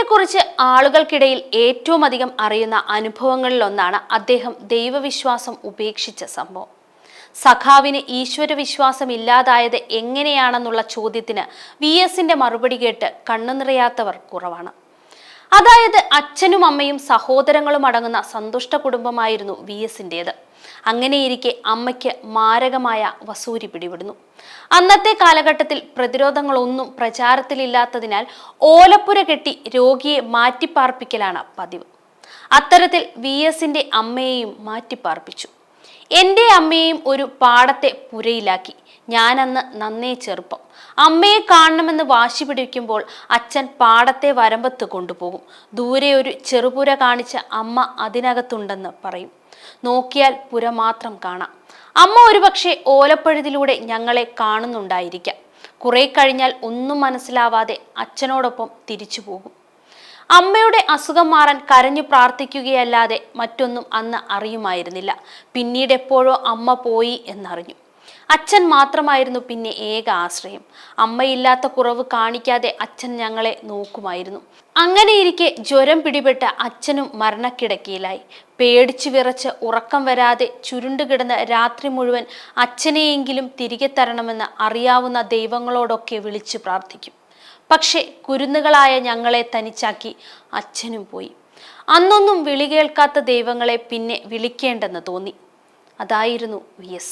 കുറിച്ച് ആളുകൾക്കിടയിൽ ഏറ്റവും അധികം അറിയുന്ന അനുഭവങ്ങളിലൊന്നാണ് അദ്ദേഹം ദൈവവിശ്വാസം ഉപേക്ഷിച്ച സംഭവം. സഖാവിന് ഈശ്വരവിശ്വാസം ഇല്ലാതായത് എങ്ങനെയാണെന്നുള്ള ചോദ്യത്തിന് VSന്റെ മറുപടി കേട്ട് കണ്ണുനിറയാത്തവർ കുറവാണ്. അതായത് അച്ഛനും അമ്മയും സഹോദരങ്ങളും അടങ്ങുന്ന സന്തുഷ്ട കുടുംബമായിരുന്നു VSന്റേത്. അങ്ങനെയിരിക്കെ അമ്മയ്ക്ക് മാരകമായ വസൂരി പിടിപെടുന്നു. അന്നത്തെ കാലഘട്ടത്തിൽ പ്രതിരോധങ്ങളൊന്നും പ്രചാരത്തിലില്ലാത്തതിനാൽ ഓലപ്പുര കെട്ടി രോഗിയെ മാറ്റിപ്പാർപ്പിക്കലാണ് പതിവ്. അത്തരത്തിൽ VSന്റെ അമ്മയെയും മാറ്റിപ്പാർപ്പിച്ചു. എൻ്റെ അമ്മയെയും ഒരു പാടത്തെ പുരയിലാക്കി. ഞാനന്ന് നന്നേ ചെറുപ്പം. അമ്മയെ കാണണമെന്ന് വാശി പിടിക്കുമ്പോൾ അച്ഛൻ പാടത്തെ വരമ്പത്ത് കൊണ്ടുപോകും. ദൂരെ ഒരു ചെറുപുര കാണിച്ച് അമ്മ അതിനകത്തുണ്ടെന്ന് പറയും. നോക്കിയാൽ പുര മാത്രം കാണാം. അമ്മ ഒരുപക്ഷെ ഓലപ്പഴുതിലൂടെ ഞങ്ങളെ കാണുന്നുണ്ടായിരിക്കാം. കുറെ കഴിഞ്ഞാൽ ഒന്നും മനസ്സിലാവാതെ അച്ഛനോടൊപ്പം തിരിച്ചു പോകും. അമ്മയുടെ അസുഖം മാറാൻ കരഞ്ഞു പ്രാർത്ഥിക്കുകയല്ലാതെ മറ്റൊന്നും അന്ന് അറിയുമായിരുന്നില്ല. പിന്നീട് എപ്പോഴോ അമ്മ പോയി എന്നറിഞ്ഞു. അച്ഛൻ മാത്രമായിരുന്നു പിന്നെ ഏക ആശ്രയം. അമ്മയില്ലാത്ത കുറവ് കാണിക്കാതെ അച്ഛൻ ഞങ്ങളെ നോക്കുമായിരുന്നു. അങ്ങനെയിരിക്കെ ജ്വരം പിടിപെട്ട അച്ഛനും മരണക്കിടക്കയിലായി. പേടിച്ചു വിറച്ച് ഉറക്കം വരാതെ ചുരുണ്ടുകിടന്ന് രാത്രി മുഴുവൻ അച്ഛനെയെങ്കിലും തിരികെ തരണമെന്ന് അറിയാവുന്ന ദൈവങ്ങളോടൊക്കെ വിളിച്ചു പ്രാർത്ഥിക്കും. പക്ഷെ കുരുന്നുകളായ ഞങ്ങളെ തനിച്ചാക്കി അച്ഛനും പോയി. അന്നൊന്നും വിളി കേൾക്കാത്ത ദൈവങ്ങളെ പിന്നെ വിളിക്കേണ്ടെന്ന് തോന്നി. അതായിരുന്നു VS.